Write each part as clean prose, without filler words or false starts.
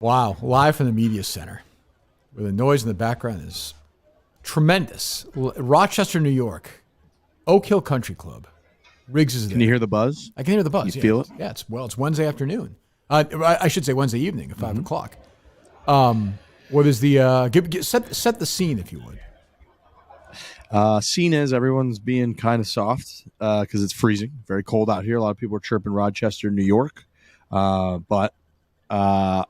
Wow, live from the media center, where the noise in the background is tremendous. Rochester, New York, Oak Hill Country Club. Riggs is there. Can you hear the buzz? I can hear the buzz. You feel it? Yeah, it's Wednesday afternoon. I should say Wednesday evening at 5 o'clock. What is the set the scene, if you would? Scene is everyone's being kind of soft because it's freezing, very cold out here. A lot of people are chirping Rochester, New York, but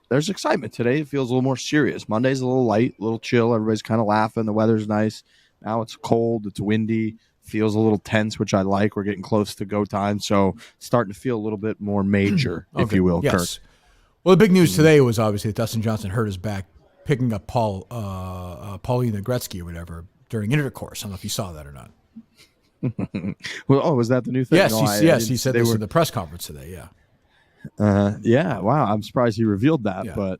there's excitement today. It feels a little more serious. Monday's a little light, a little chill. Everybody's kind of laughing. The weather's nice. Now it's cold. It's windy. Feels a little tense, which I like. We're getting close to go time, so it's starting to feel a little bit more major, if you will, yes. Kirk. Well, the big news today was obviously that Dustin Johnson hurt his back picking up Paulina Gretzky or whatever during intercourse. I don't know if you saw that or not. Well, was that the new thing? Yes, he said this in the press conference today. Yeah. Yeah, wow. I'm surprised he revealed that, but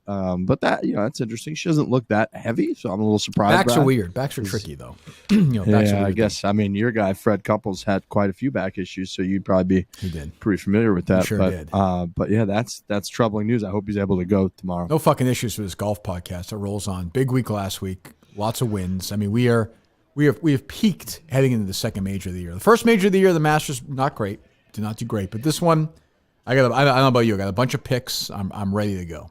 that that's interesting. She doesn't look that heavy, so I'm a little surprised. Backs are weird. Backs are tricky though. I guess. I mean, your guy Fred Couples had quite a few back issues, so you'd probably be pretty familiar with that. He sure did. But yeah, that's troubling news. I hope he's able to go tomorrow. No fucking issues with this golf podcast. It rolls on. Big week last week. Lots of wins. I mean, we have peaked heading into the second major of the year. The first major of the year, the Masters, not great. Did not do great, but this one. I don't know about you. I got a bunch of picks. I'm ready to go.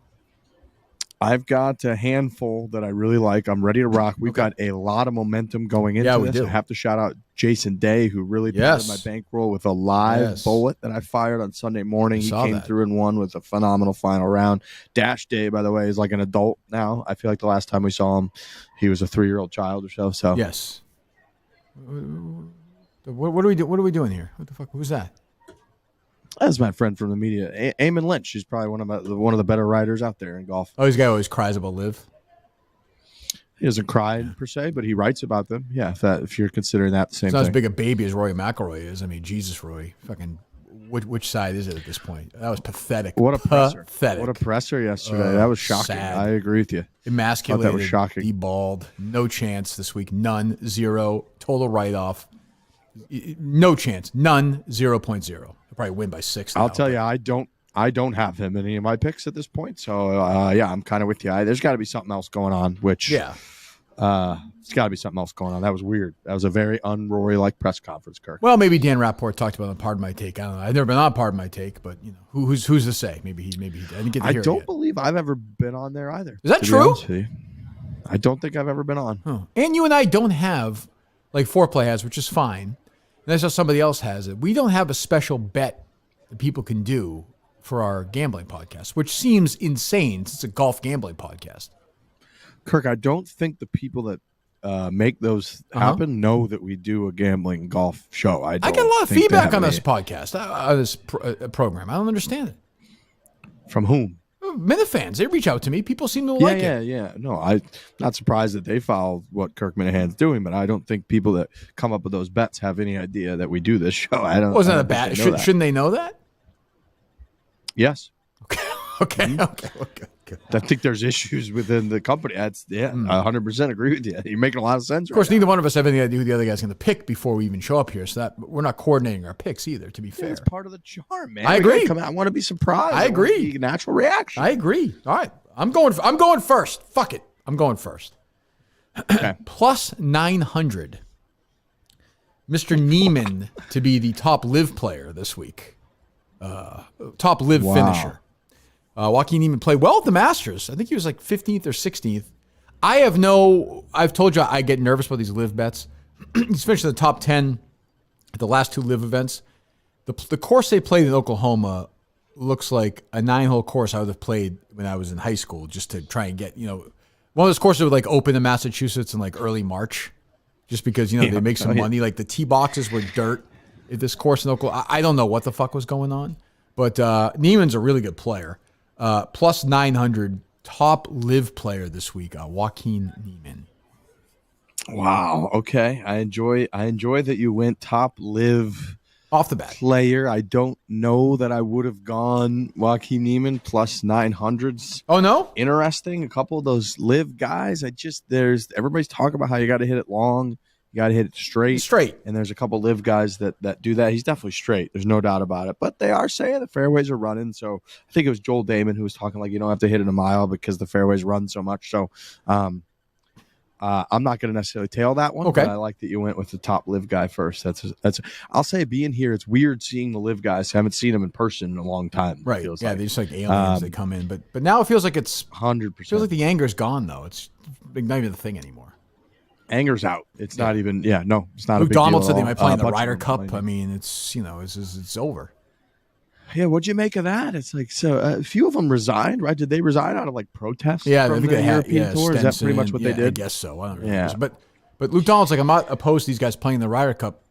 I've got a handful that I really like. I'm ready to rock. We've got a lot of momentum going into this. Do. I have to shout out Jason Day, who really padded my bankroll with a live bullet that I fired on Sunday morning. He came through and won with a phenomenal final round. Dash Day, by the way, is like an adult now. I feel like the last time we saw him, he was a 3-year-old child or so. So yes. What are we doing here? What the fuck? Who's that? That's my friend from the media, Eamon Lynch. He's probably one of the better riders out there in golf. Oh, this guy always cries about live. He doesn't cry per se, but he writes about them. Yeah, if you're considering that the same thing. It's not as big a baby as Rory McIlroy is. I mean, Jesus, Rory. Fucking, which side is it at this point? That was pathetic. What a presser! Pathetic. What a presser yesterday. That was shocking. Sad. I agree with you. Emasculated. That was shocking. Deballed. No chance this week. None. Zero. Total write-off. No chance. None. 0.0. He'll probably win by 6. I'll tell you, I don't have him in any of my picks at this point. So I'm kind of with you. There's got to be something else going on. Which it's got to be something else going on. That was weird. That was a very un-Rory-like press conference, Kirk. Well, maybe Dan Rappaport talked about it on Pardon My Take. I don't know. I've never been on Pardon My Take, but who's to say? Maybe he. I didn't get to hear it yet. Believe I've ever been on there either. Is that true? I don't think I've ever been on. Oh. And you and I don't have like Foreplay has, which is fine. And that's how somebody else has it. We don't have a special bet that people can do for our gambling podcast, which seems insane since it's a golf gambling podcast. Kirk, I don't think the people that make those happen know that we do a gambling golf show. I get a lot of feedback on this podcast, on this program. I don't understand it. From whom? Minifans. They reach out to me. People seem to like it. Yeah. No, I'm not surprised that they follow what Kirk Minihane's doing, but I don't think people that come up with those bets have any idea that we do this show. Wasn't that a bad? Shouldn't they know that? Yes. Okay. I think there's issues within the company. I 100% agree with you. You're making a lot of sense. Of course, neither one of us have any idea who the other guy's going to pick before we even show up here, so that we're not coordinating our picks either. To be fair, it's part of the charm, man. I agree. I want to be surprised. I agree. Natural reaction. I agree. All right, I'm going first. Fuck it. I'm going first. Okay. Plus 900. Mr. Niemann to be the top live player this week. Top live finisher. Joaquin Niemann played well at the Masters. I think he was like 15th or 16th. I've told you I get nervous about these live bets. He's finished in the top 10 at the last 2 live events. The course they played in Oklahoma looks like a 9-hole course I would have played when I was in high school just to try and get, one of those courses that would like open in Massachusetts in like early March just because, they make some money. Like the tee boxes were dirt at this course in Oklahoma. I don't know what the fuck was going on, but Niemann's a really good player. Plus 900, top live player this week, Joaquin Niemann. Wow. Okay. I enjoy that you went top live off the bat player. I don't know that I would have gone Joaquin Niemann plus 900s. Oh no? Interesting. A couple of those live guys. Everybody's talking about how you got to hit it long You got to hit it straight. He's straight. And there's a couple live guys that do that. He's definitely straight. There's no doubt about it. But they are saying the fairways are running. So I think it was Joel Damon who was talking like you don't have to hit it a mile because the fairways run so much. So I'm not going to necessarily tail that one. Okay. But I like that you went with the top live guy first. That's. I'll say being here, it's weird seeing the live guys. I haven't seen them in person in a long time. Right. Feels Yeah, like. they're just like aliens. They come in. But now it feels like it's 100%. feels like the anger's gone, though. It's not even the thing anymore. Anger's out. It's not even. Yeah, no, it's not. Luke a big deal Donald at said they all. might play in the Bunch of Ryder them Cup. playing. I mean, it's over. Yeah, what'd you make of that? It's like a few of them resigned, right? Did they resign out of like protests? Yeah, from I think the they had European tour. Is that pretty much what they I did? guess so. I don't really Yeah. know. But Luke Donald's like, I'm not opposed to these guys playing the Ryder Cup.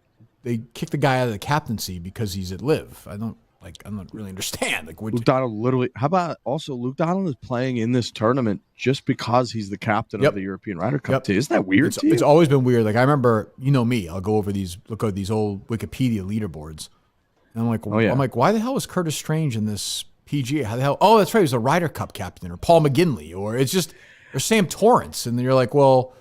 They kicked the guy out of the captaincy because he's at Live. I don't really understand. Like, Luke Donald literally. How about also Luke Donald is playing in this tournament just because he's the captain of the European Ryder Cup team? Isn't that weird? It's always been weird. Like I remember, me. I'll go over look at these old Wikipedia leaderboards, and I'm like, I'm like, why the hell was Curtis Strange in this PGA? How the hell? Oh, that's right. He was a Ryder Cup captain, or Paul McGinley, or Sam Torrance, and then you're like, well,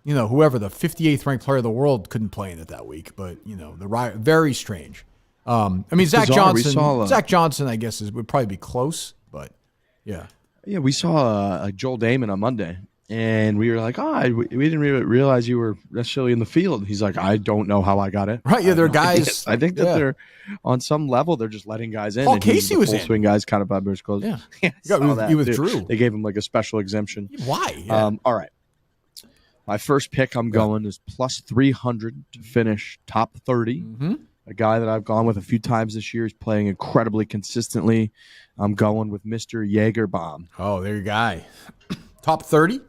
whoever the 58th ranked player of the world couldn't play in it that week, but the Ryder, very strange. I mean, Zach Johnson, I guess, would probably be close, but yeah. Yeah, we saw Joel Damon on Monday, and we were like, we didn't really realize you were necessarily in the field. He's like, I don't know how I got it. Right, yeah, they're guys. I think that they're, on some level, they're just letting guys in. Paul Casey was in. Swing guys kind of by his clothes. Yeah. He withdrew. They gave him like a special exemption. Why? Yeah. All right. My first pick I'm going is plus 300 to finish top 30. Mm-hmm. A guy that I've gone with a few times this year is playing incredibly consistently. I'm going with Mr. Jagerbaum. Oh, there your guy. Top 30?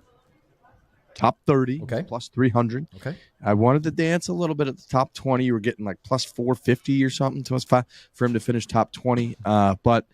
Top 30. Okay. Plus 300. Okay. I wanted to dance a little bit at the top 20. You were getting like plus 450 or something to us for him to finish top 20. But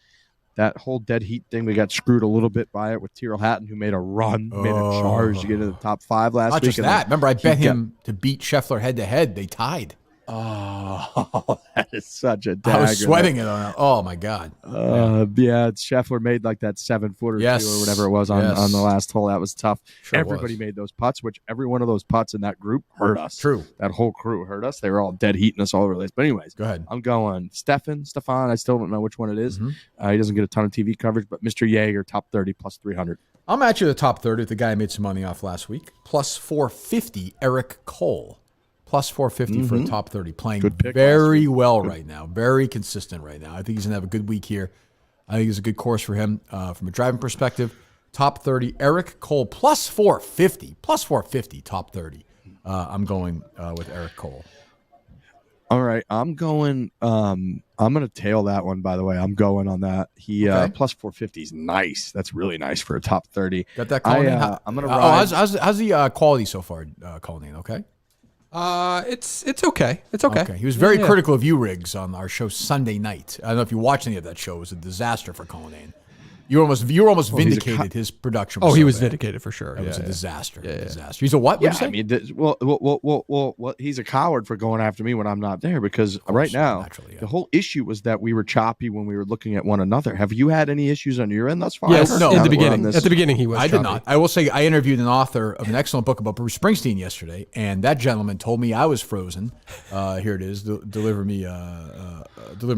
that whole dead heat thing, we got screwed a little bit by it with Tyrrell Hatton, who made a run, made a charge to get into the top 5 last week. Not just that. Remember, I bet him to beat Scheffler head-to-head. They tied. Oh, that is such a dagger. I was sweating it on. Oh my god. Yeah, Scheffler made like that 7-footer or whatever it was on the last hole. That was tough. Sure Everybody made those putts, which every one of those putts in that group hurt us. True. That whole crew hurt us. They were all dead heating us all over the place. But anyways, go ahead. I'm going Stefan. I still don't know which one it is. Mm-hmm. He doesn't get a ton of TV coverage, but Mr. Jaeger, top 30 plus 300. I'm actually the top 30 with the guy I made some money off last week. Plus 450, Eric Cole. Plus 450 for a top 30. Playing very well right now. Very consistent right now. I think he's going to have a good week here. I think it's a good course for him from a driving perspective. Top 30, Eric Cole. Plus 450. Plus 450, top 30. I'm going with Eric Cole. All right. I'm going to tail that one, by the way. I'm going on that. He plus 450 is nice. That's really nice for a top 30. Got that Colin? I'm going to ride. How's the quality so far, Colin? Okay? It's okay. It's okay. He was very critical of you, Riggs, on our show Sunday night. I don't know if you watched any of that show. It was a disaster for Colin. You were almost vindicated. His production was he so was bad. vindicated for sure. It was a disaster. Disaster. He's a what? Yeah, What'd you say? Well, he's a coward for going after me when I'm not there because right now the whole issue was that we were choppy when we were looking at one another. Have you had any issues on your end thus far? Yes, no. At the beginning, he was. I choppy. did not. I will say I interviewed an author of an excellent book about Bruce Springsteen yesterday, and that gentleman told me I was frozen. Here it is. Deliver me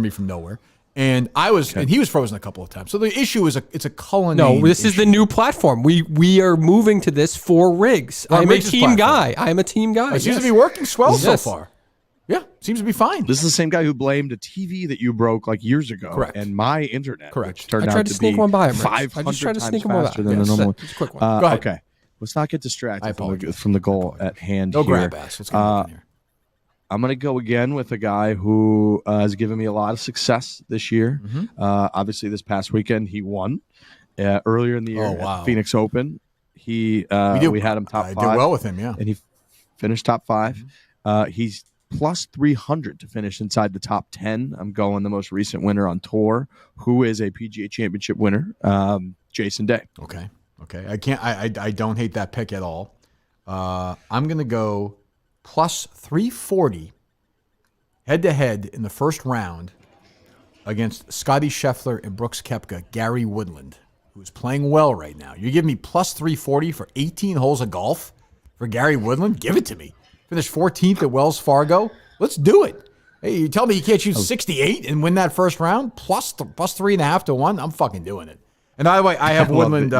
from nowhere. And I was, and he was frozen a couple of times. So the issue is it's a Cullinane. No, this issue. is the new platform. We are moving to this for Riggs. I'm a team guy. I'm a team guy. It seems to be working swell so far. Yeah, seems to be fine. This is the same guy who blamed a TV that you broke like years ago. Correct. And my internet. Correct. Which turned I tried out to to sneak be one by him. 500 I just tried to times sneak him faster by. than the normal. Just a quick one. Go ahead. Okay. Let's not get distracted apologize. from the goal at hand No here. grab ass. Let's go in here. I'm going to go again with a guy who has given me a lot of success this year. Mm-hmm. Obviously, this past weekend, he won. Earlier in the year at Phoenix Open, we had him top 5. I did well with him, yeah. And he finished top 5. Mm-hmm. He's plus 300 to finish inside the top 10. I'm going the most recent winner on tour, who is a PGA Championship winner, Jason Day. Okay. I don't hate that pick at all. I'm going to go plus 340 head-to-head in the first round against Scotty Scheffler and Brooks Koepka, Gary Woodland, who's playing well right now. You're giving me plus 340 for 18 holes of golf for Gary Woodland? Give it to me. finished 14th at Wells Fargo. Let's do it. Hey, you tell me you can't shoot 68 and win that first round plus 3.5 to 1. I'm fucking doing it. And by the way, I have Woodland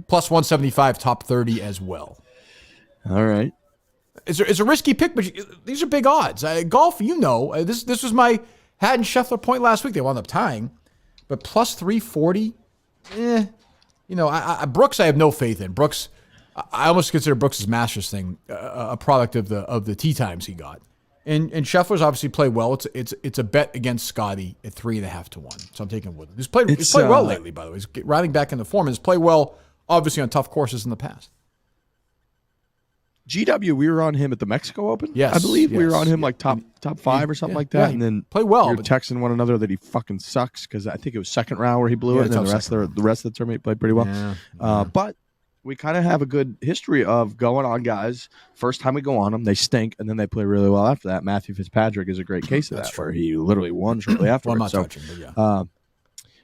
plus 175 top 30 as well. All right. It's a risky pick, but these are big odds. Golf, this was my Hatton Scheffler point last week. They wound up tying, but plus 340. Brooks, I have no faith in. Brooks, I almost consider Brooks' Masters thing a product of the tee times he got. And Scheffler's obviously played well. It's a bet against Scotty at 3.5 to 1. So I'm taking Woodland. He's played well lately, by the way. He's riding back into form and has played well, obviously, on tough courses in the past. GW, we were on him at the Mexico Open. Yes, I believe we were on him like top 5 or something like that. And then played well. We were texting one another that he fucking sucks because I think it was second round where he blew it, and then the rest of the tournament he played pretty well. Yeah. But we kind of have a good history of going on guys. First time we go on them, they stink, and then they play really well after that. Matthew Fitzpatrick is a great case of that, where he literally won shortly after. Well, I'm not touching, but yeah.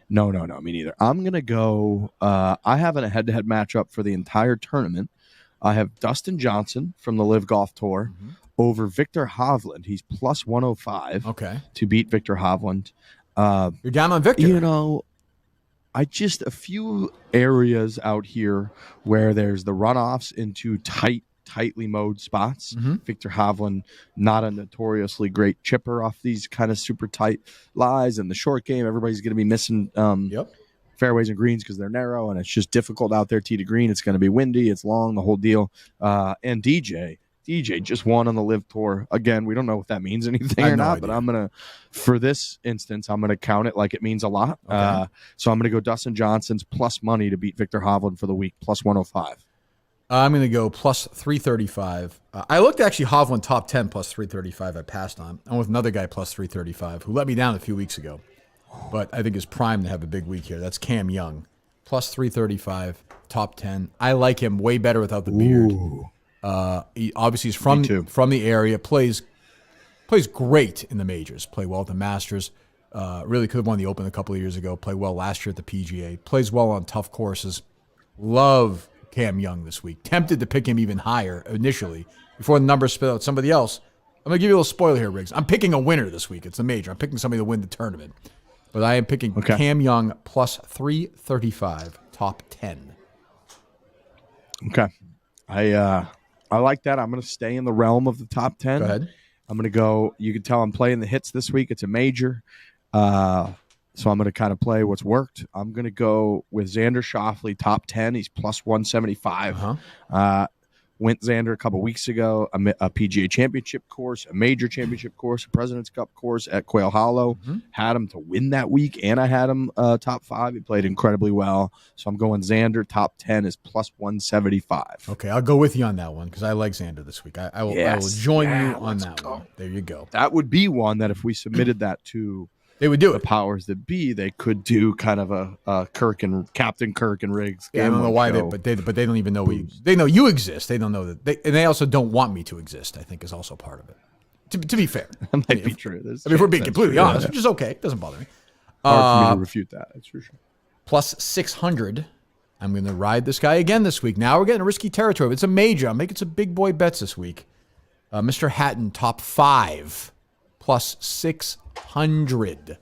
No, me neither. I'm going to go I have a head-to-head matchup for the entire tournament. I have Dustin Johnson from the Live Golf Tour over Victor Hovland. He's plus 105 to beat Victor Hovland. You're down on Victor. A few areas out here where there's the runoffs into tightly mowed spots. Victor Hovland, not a notoriously great chipper off these kind of super tight lies. In the short game, everybody's going to be missing fairways and greens because they're narrow, and it's just difficult out there tee to green. It's going to be windy. It's long, the whole deal. And DJ just won on the Live Tour. Again, we don't know if that means anything or not, but for this instance, I'm going to count it like it means a lot. So I'm going to go Dustin Johnson's plus money to beat Victor Hovland for the week, plus 105. I'm going to go plus 335. I looked actually Hovland top 10 plus 335. I passed on. I'm with another guy plus 335 who let me down a few weeks ago, but I think is primed to have a big week here. That's Cam Young, plus 335, top 10. I like him way better without the beard. He obviously is from the area, plays great in the majors, play well at the Masters. Really could have won the Open a couple of years ago. Played well last year at the PGA. Plays well on tough courses. Love Cam Young this week. Tempted to pick him even higher initially before the numbers spit out somebody else. I'm going to give you a little spoiler here, Riggs. I'm picking a winner this week. It's a major. I'm picking somebody to win the tournament. But I am picking Cam Young plus 335, top 10. Okay. I like that. I'm going to stay in the realm of the top 10. Go ahead. I'm going to go. You can tell I'm playing the hits this week. It's a major. So I'm going to kind of play what's worked. I'm going to go with Xander Schauffele, top 10. He's plus 175. Went Xander a couple weeks ago, a PGA Championship course, a major championship course, a President's Cup course at Quail Hollow. Had him to win that week, and I had him top 5. He played incredibly well. So I'm going Xander, top 10 is plus 175. Okay, I'll go with you on that one because I like Xander this week. I will join you on that one. There you go. That would be one that if we submitted that to they would do the powers that be, they could do kind of a Captain Kirk and Riggs. Yeah, I don't know why but they don't even know they know you exist. They don't know that and they also don't want me to exist. I think is also part of it. To be fair, that might be true. If we're being completely honest, which is okay, it doesn't bother me. Hard for me to refute that. That's for sure. Plus 600. I'm going to ride this guy again this week. Now we're getting a risky territory. It's a major. I'm making some big boy bets this week. Mr. Hatton, top 5, plus 600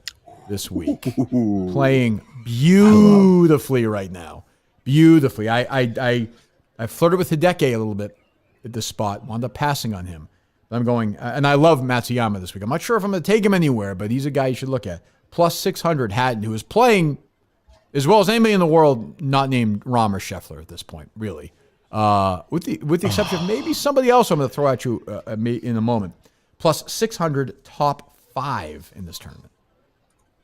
this week. Playing beautifully right now. Beautifully. I flirted with Hideki a little bit at this spot. Wound up passing on him. I'm going, and I love Matsuyama this week. I'm not sure if I'm going to take him anywhere, but he's a guy you should look at. Plus 600 Hatton, who is playing as well as anybody in the world not named Rahm or Scheffler at this point, really. With the exception of maybe somebody else I'm going to throw at you in a moment. Plus 600, top 5 in this tournament.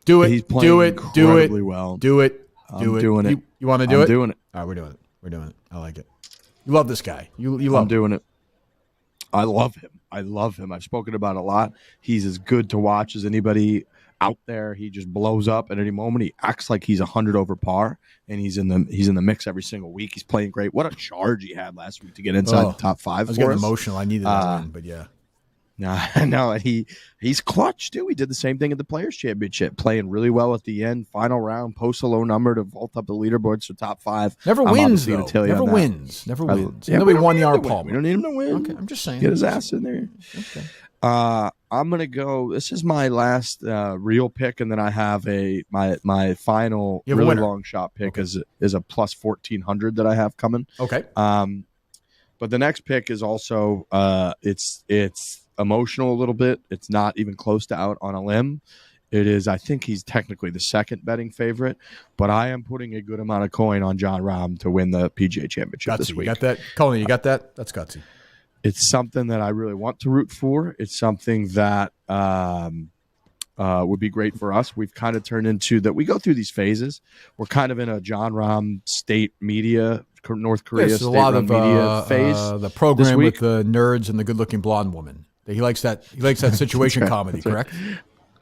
Do it. He's playing incredibly well. Do it. I'm doing it. You want to do it? I'm doing it. All right, we're doing it. We're doing it. I like it. You love this guy. You love I'm doing it. I love him. I've spoken about it a lot. He's as good to watch as anybody out there. He just blows up at any moment. He acts like he's 100 over par, and he's in the mix every single week. He's playing great. What a charge he had last week to get inside the top 5. I was getting emotional. I needed that win, but yeah. No, he's clutch too. He did the same thing at the Players Championship, playing really well at the end, final round, post a low number to vault up the leaderboards to top 5. Never wins though. Never wins. Yeah, Nobody won the Arnold Palmer. We don't need him to win. Okay, I'm just saying. Get his ass in there. Okay. I'm gonna go. This is my last real pick, and then I have my final really long shot pick is a plus 1400 that I have coming. Okay. But the next pick is also it's emotional a little bit. It's not even close to out on a limb. It is. I think he's technically the second betting favorite, but I am putting a good amount of coin on Jon Rahm to win the PGA Championship this week. You got that, Colin? You got that? That's gutsy. It's something that I really want to root for. It's something that would be great for us. We've kind of turned into that. We go through these phases. We're kind of in a Jon Rahm state media, North Korea state media phase. The program with the nerds and the good-looking blonde woman. He likes that. He likes that situation comedy. Correct.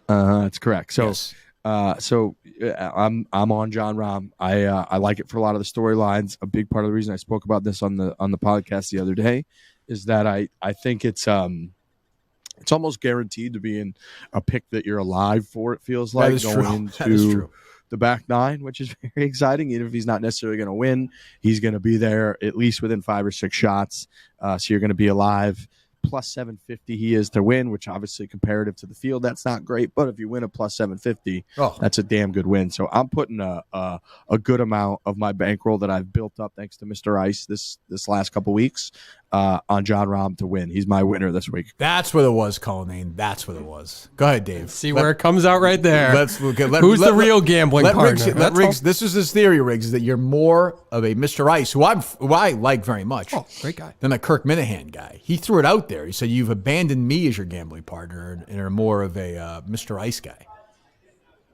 That's correct. So, yes. I'm on Jon Rahm. I like it for a lot of the storylines. A big part of the reason I spoke about this on the podcast the other day is that I think it's almost guaranteed to be in a pick that you're alive for. It feels like going into the back 9, which is very exciting. Even if he's not necessarily going to win, he's going to be there at least within 5 or 6 shots. So you're going to be alive. Plus 750 he is to win, which obviously comparative to the field, that's not great. But if you win a plus 750, that's a damn good win. So I'm putting a good amount of my bankroll that I've built up thanks to Mr. Ice this last couple weeks on Jon Rahm to win. He's my winner this week. That's what it was, Colin. That's what it was. Go ahead, Dave. See where it comes out right there. Who's the real gambling partner? Riggs. This is his theory, Riggs, that you're more of a Mr. Ice, who I like very much. Oh, great guy. Than a Kirk Minihane guy. He threw it out there. He said, you've abandoned me as your gambling partner and are more of a Mr. Ice guy.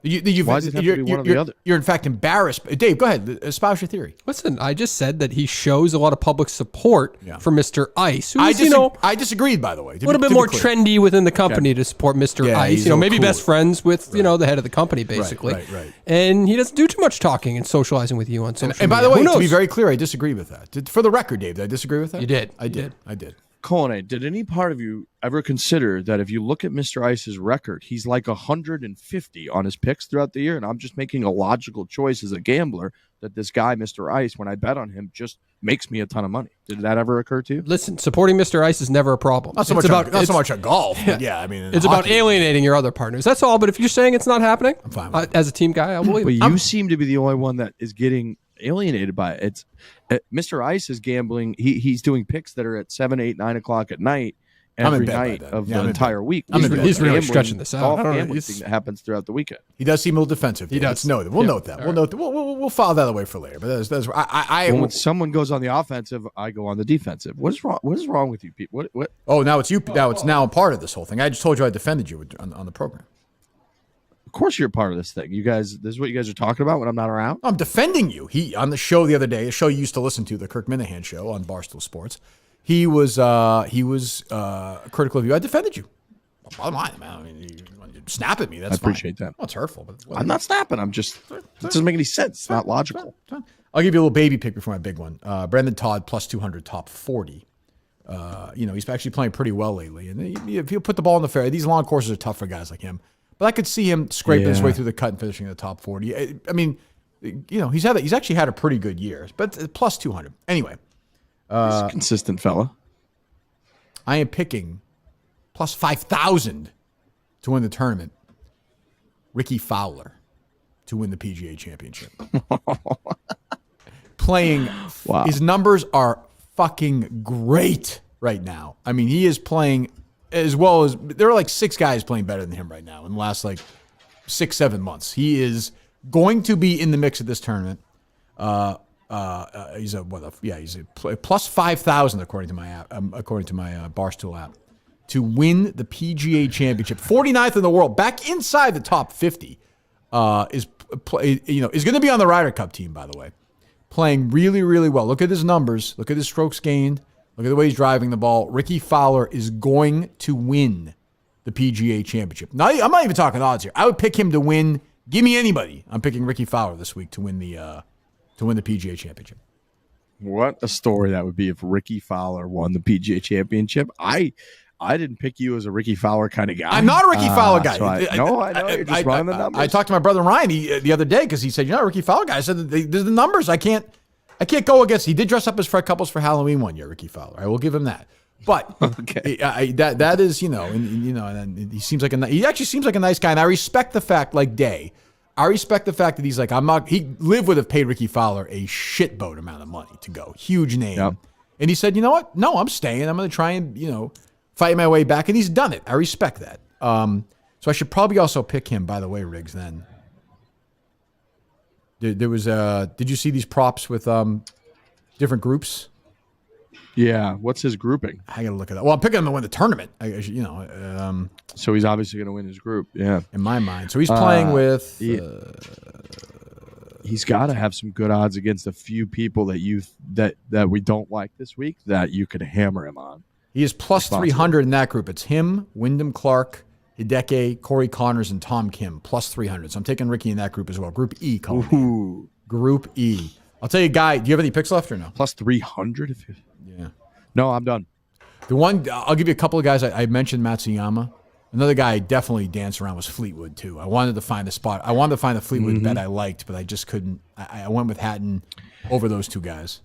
Why does it have to be one or the other? You're in fact embarrassed. Dave, go ahead. Espouse your theory. Listen, I just said that he shows a lot of public support for Mr. Ice. I disagreed, by the way. A little bit more trendy within the company to support Mr. Ice. Maybe maybe best friends with the head of the company, basically. Right. And he doesn't do too much talking and socializing with you on social media. And by the way, to be very clear, I disagree with that. For the record, Dave, did I disagree with that? You did. I did. Colin, did any part of you ever consider that if you look at Mr. Ice's record, he's like 150 on his picks throughout the year, and I'm just making a logical choice as a gambler that this guy, Mr. Ice, when I bet on him, just makes me a ton of money. Did that ever occur to you? Listen, supporting Mr. Ice is never a problem. Not so much a golf. Yeah, I mean, it's about alienating your other partners. That's all. But if you're saying it's not happening, I'm fine with as a team guy, I believe it. But you seem to be the only one that is getting alienated by it. Mr. Ice is gambling. He's doing picks that are at 7, 8, 9 o'clock at night every night of the entire week. He's really stretching this out. Gambling thing that happens throughout the weekend. He does seem a little defensive. He does. We'll note that. We'll file that away for later. But when someone goes on the offensive, I go on the defensive. What is wrong? What is wrong with you, Pete? What? Oh, now it's you. Now it's now a part of this whole thing. I just told you I defended you on the program. Of course you're part of this thing. You guys, this is what you guys are talking about when I'm not around? I'm defending you. He on the show the other day, a show you used to listen to, the Kirk Minihane show on Barstool Sports. He was critical of you. I defended you. Bottom line, man. I mean, you snap at me. That's fine. I appreciate that. Well, it's hurtful. But I'm not snapping. I'm just, it doesn't make any sense. It's not logical. I'll give you a little baby pick before my big one. Brendan Todd plus 200, top 40. He's actually playing pretty well lately. And if he'll put the ball in the fairway, these long courses are tough for guys like him. But I could see him scraping his way through the cut and finishing in the top 40. I mean, he's actually had a pretty good year, but plus 200. Anyway. He's a consistent fella. I am picking plus 5,000 to win the tournament. Rickie Fowler to win the PGA Championship. Playing, his numbers are fucking great right now. I mean, he is playing as well as, there are like 6 guys playing better than him right now in the last 6-7 months. He is going to be in the mix at this tournament. He's a plus 5,000 according to my app, Barstool app, to win the PGA Championship. 49th in the world, back inside the top 50. Is going to be on the Ryder Cup team, by the way. Playing really, really well. Look at his numbers. Look at his strokes gained. Look at the way he's driving the ball. Rickie Fowler is going to win the PGA Championship. Now, I'm not even talking odds here. I would pick him to win. Give me anybody. I'm picking Rickie Fowler this week to win the PGA Championship. What a story that would be if Rickie Fowler won the PGA Championship. I I didn't pick you as a Rickie Fowler kind of guy. I'm not a Rickie Fowler guy. I know. You're just running the numbers. I talked to my brother Ryan the other day because he said, "You're not a Rickie Fowler guy." I said, "There's the numbers. I can't go against." He did dress up as Fred Couples for Halloween one year, Rickie Fowler. I will give him that. But that is, and he seems like he actually seems like a nice guy, and I respect the fact, like Day. I respect the fact that he's like, he would have paid Rickie Fowler a shitboat amount of money to go. Huge name. Yep. And he said, you know what? No, I'm staying. I'm going to try and, fight my way back. And he's done it. I respect that. So I should probably also pick him, by the way, Riggs, then. There was, did you see these props with different groups? Yeah. What's his grouping? I got to look at that. Well, I'm picking him to win the tournament. So he's obviously going to win his group. Yeah. In my mind. So he's playing with. He's got to have some good odds against a few people that we don't like this week that you could hammer him on. He is plus 300 in that group. It's him, Wyndham Clark, Hideki, Corey Connors, and Tom Kim. Plus 300. So I'm taking Rickie in that group as well. Group E. Group E. I'll tell you, Guy, do you have any picks left or no? Plus 300? Yeah. No, I'm done. The one, I'll give you a couple of guys. I mentioned Matsuyama. Another guy I definitely danced around was Fleetwood, too. I wanted to find a spot. I wanted to find a Fleetwood bet I liked, but I just couldn't. I went with Hatton over those two guys.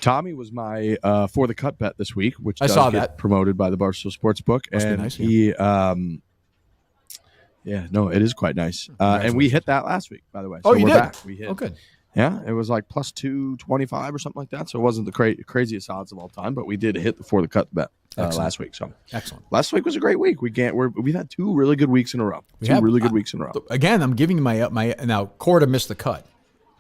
Tommy was my for the cut bet this week, which I saw that promoted by the Barstool Sportsbook, and nice, he, it is quite nice. And we hit that last week, by the way. So you we're did? Back. We hit. Oh, good. Yeah, it was like plus 225 or something like that. So it wasn't the craziest odds of all time, but we did hit the for the cut bet last week. So excellent. Last week was a great week. We've had 2 really good weeks in a row. Two really good weeks in a row. Again, I'm giving you my now. Corda missed the cut,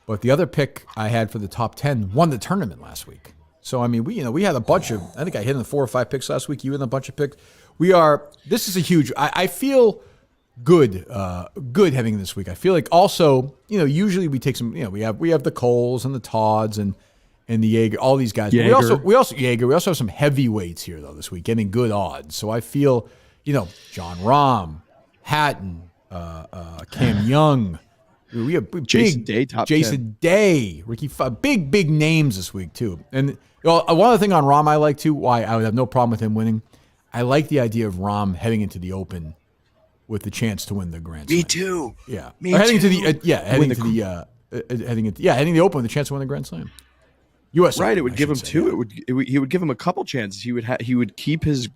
but the other pick I had for the top 10 won the tournament last week. So I mean, we had a bunch of. I think I hit in the 4 or 5 picks last week. You in a bunch of picks. This is a huge. I feel good having this week. I feel like also, usually we take some. We have the Coles and the Todds and the Jaeger, all these guys. We also have some heavyweights here though this week, getting good odds. So I feel, John Rahm, Hatton, Cam Young. We have Jason Day, top 10. Day, Rickie, big names this week too. And one other thing on Rahm I like too, why I would have no problem with him winning. I like the idea of Rahm heading into the Open with the chance to win the Grand Slam. Me too. Yeah, heading to the Open with the chance to win the Grand Slam. U.S. Right, Open, it would give him two. Yeah. He would give him a couple chances. He would keep his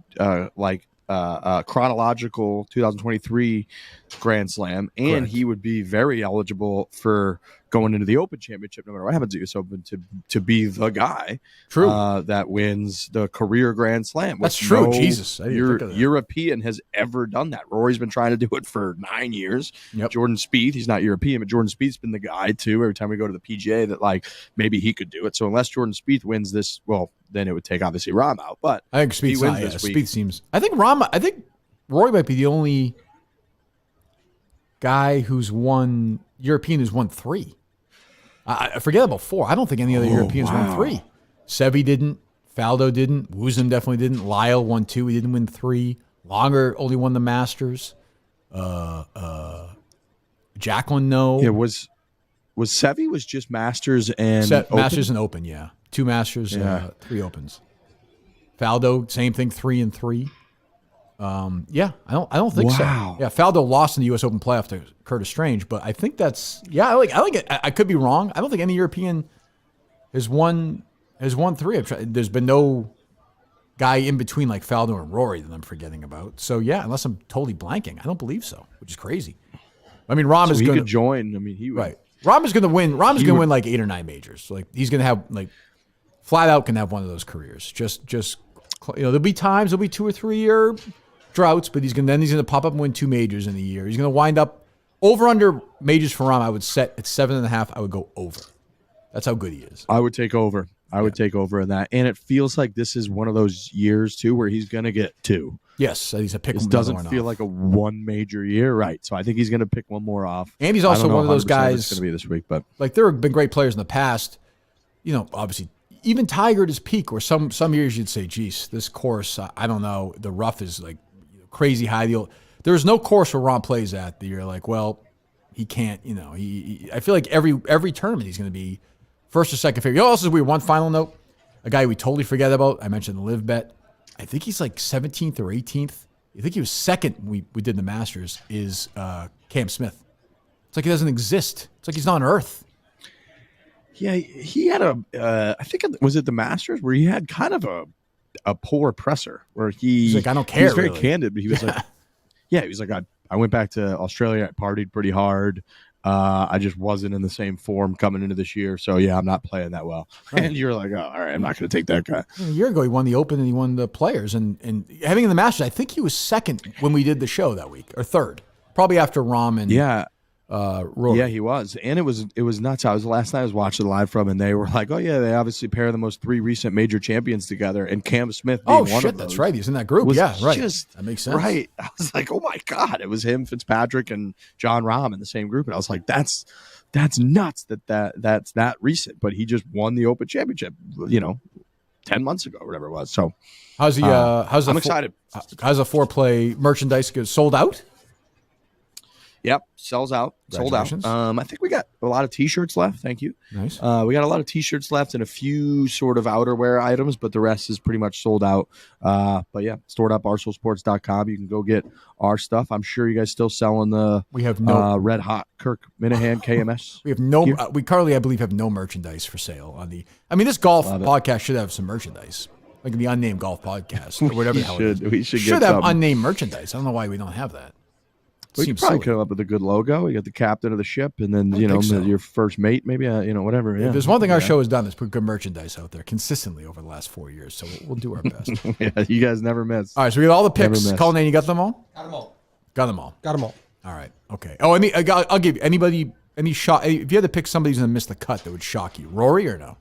chronological 2023 Grand Slam, and Correct. He would be very eligible for going into the Open Championship, no matter what happens at US Open, to be the guy that wins the career Grand Slam. That's true. No Jesus, European has ever done that. Rory's been trying to do it for 9 years. Yep. Jordan Spieth, he's not European, but Jordan Spieth's been the guy too. Every time we go to the PGA, that maybe he could do it. So unless Jordan Spieth wins this, well, then it would take obviously Rahm out. But I think Spieth wins this week. Spieth seems. I think Rory might be the only guy who's won European who's won 3. I forget about 4. I don't think any other Europeans won 3. Seve didn't. Faldo didn't. Woosnam definitely didn't. Lyle won 2. He didn't win 3. Longer only won the Masters. Jacqueline, no. Yeah, was Seve was just Masters and Open? Masters and Open, yeah. 2 Masters, 3 Opens. Faldo, same thing, 3 and 3. I don't think so. Yeah, Faldo lost in the U.S. Open playoff to Curtis Strange, but I think that's I like it. I could be wrong. I don't think any European has won 3. There's been no guy in between like Faldo and Rory that I'm forgetting about. So yeah, unless I'm totally blanking, I don't believe so, which is crazy. I mean, Rahm is going to join. I mean, he would, right. Rahm is going to win. Rahm is going to win like 8 or 9 majors. So, he's going to have flat out can have one of those careers. Just there'll be 2 or 3 year droughts, but he's going to pop up and win 2 majors in a year. He's going to wind up over under majors for Rahm. I would set at 7.5. I would go over. That's how good he is. I would take over. I would take over in that, and it feels like this is one of those years too where he's going to get 2. Yes, he's a pick. This doesn't feel like a 1 major year, right? So I think he's going to pick one more off. And he's also one of those guys. It's going to be this week, but there have been great players in the past. Obviously, even Tiger at his peak, where some years you'd say, "Geez, this course, I don't know, the rough is crazy high." There's no course where Rahm plays at that you're like, well, he can't. I feel like every tournament he's going to be first or second favorite. You know what else is weird? One final note, a guy we totally forget about. I mentioned the live bet. I think he's like 17th or 18th. I think he was second when we did the Masters, is Cam Smith. It's like he doesn't exist. It's like he's not on Earth. Yeah, he had I think was it the Masters where he had kind of a poor presser where he's like, I don't care. He was very really. candid, but he was like, yeah, he was like, I went back to Australia, I partied pretty hard. I just wasn't in the same form coming into this year. So, yeah, I'm not playing that well. Right. And you're like, oh, all right, I'm not going to take that guy. A year ago, he won the Open and he won the Players. And having in the Masters, I think he was second when we did the show that week, or third, probably after Rahm and Rory. Yeah, he was. And it was nuts. Last night I was watching live from, and they were like, oh, yeah, they obviously pair the most 3 recent major champions together. And Cam Smith being one of those. That's right. He's in that group. Yeah, right. That makes sense. Right. I was like, oh, my God. It was him, Fitzpatrick, and John Rahm in the same group. And I was like, that's nuts that's that recent. But he just won the Open Championship, 10 months ago or whatever it was. So I'm excited. How's the foreplay merchandise sold out? Yep, sells out. Sold out. I think we got a lot of T-shirts left. Thank you. Nice. We got a lot of T-shirts left and a few sort of outerwear items, but the rest is pretty much sold out. But yeah, stored up barstoolsports.com. You can go get our stuff. I'm sure you guys still selling the red hot Kirk Minihane KMS. We have no. We currently, I believe, have no merchandise for sale on the. I mean, this golf podcast should have some merchandise, like the Unnamed Golf Podcast or whatever the hell it is. We should have some unnamed merchandise. I don't know why we don't have that. We could probably come up with a good logo. You got the captain of the ship, and then your first mate, maybe whatever. Yeah. If there's one thing our show has done is put good merchandise out there consistently over the last 4 years. So we'll do our best. Yeah, you guys never miss. All right, so we got all the picks. Colin, you got them all? Got them all. Got them all. Got them all. All right. Okay. Oh, I'll give you any shot. If you had to pick somebody who's going to miss the cut, that would shock you. Rory or no?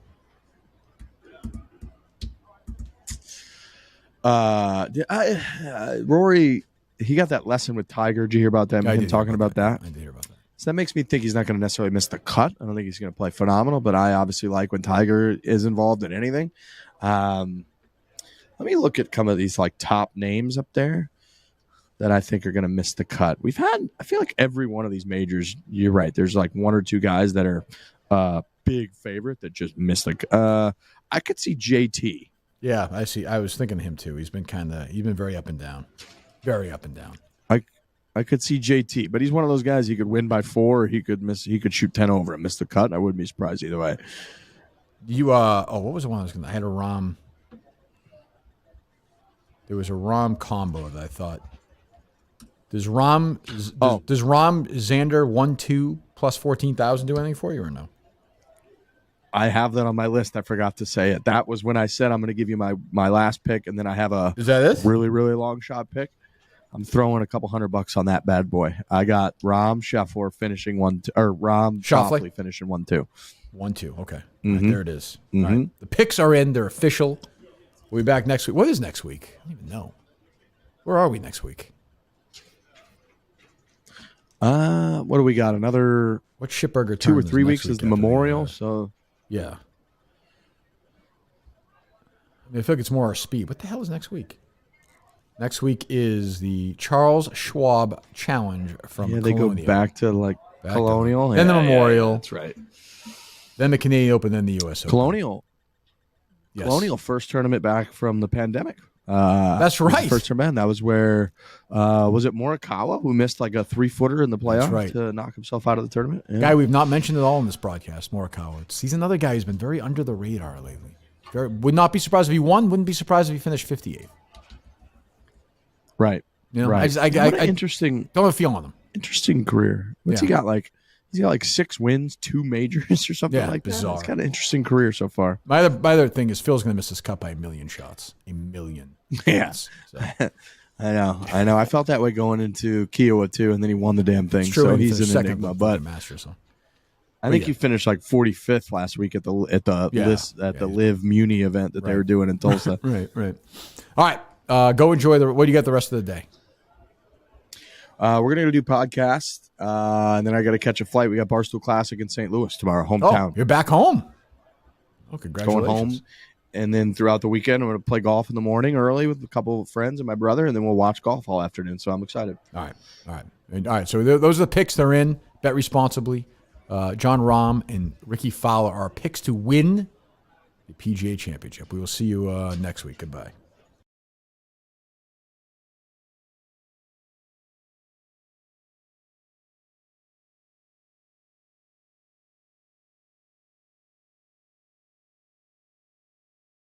Rory. He got that lesson with Tiger. Did you hear about them? Him talking about that? I did hear about that. So that makes me think he's not going to necessarily miss the cut. I don't think he's going to play phenomenal, but I obviously like when Tiger is involved in anything. Let me look at some of these like top names up there that I think are going to miss the cut. I feel like every one of these majors, you're right. There's like 1 or 2 guys that are big favorite that just missed the I could see JT. Yeah, I see. I was thinking of him too. He's been very up and down. Very up and down. I could see JT, but he's one of those guys. He could win by 4, or he could miss. He could shoot 10 over and miss the cut. I wouldn't be surprised either way. What was the one I was going to? I had a Rahm. There was a Rahm combo that I thought. Does Rahm Xander 1-2 plus 14,000 do anything for you or no? I have that on my list. I forgot to say it. That was when I said I'm going to give you my last pick, and then I have a Is that it? really, really long shot pick. I'm throwing a couple $100 on that bad boy. I got Rahm Scheffler finishing 1-2, or Rahm Schauffele finishing 1-2. 1-2. Okay. Mm-hmm. Right, there it is. Mm-hmm. All right. The picks are in. They're official. We'll be back next week. What is next week? I don't even know. Where are we next week? What do we got? Another what Shipburger 2 or 3 weeks is the Memorial. So yeah. I feel like it's more our speed. What the hell is next week? Next week is the Charles Schwab Challenge from Colonial. They go back to Colonial. Then the Memorial. Yeah, that's right. Then the Canadian Open, then the U.S. Open. Colonial. Yes. Colonial first tournament back from the pandemic. That's right. First tournament. That was where, was it Morikawa who missed like a 3-footer in the playoff to knock himself out of the tournament? Yeah. Guy we've not mentioned at all in this broadcast, Morikawa. He's another guy who's been very under the radar lately. Would not be surprised if he won. Wouldn't be surprised if he finished 58th. Right. Right. Interesting. Don't have a feel on him. Interesting career. What's he got like? He's got like 6 wins, 2 majors or something like bizarre. That. It's kind of interesting career so far. My other thing is Phil's going to miss this cut by 1 million shots. 1 million. Yes. Yeah. I know. I felt that way going into Kiowa too, and then he won the damn thing. So he's an enigma. But I think he finished like 45th last week at the Live Muni event that they were doing in Tulsa. Right. All right. Go enjoy what do you got the rest of the day? We're going to go do podcast, and then I got to catch a flight. We got Barstool Classic in St. Louis tomorrow, hometown. Oh, you're back home. Oh, congratulations. Going home, and then throughout the weekend, I'm going to play golf in the morning early with a couple of friends and my brother, and then we'll watch golf all afternoon, so I'm excited. All right. So those are the picks. They're in. Bet responsibly. John Rahm and Rickie Fowler are picks to win the PGA Championship. We will see you next week. Goodbye.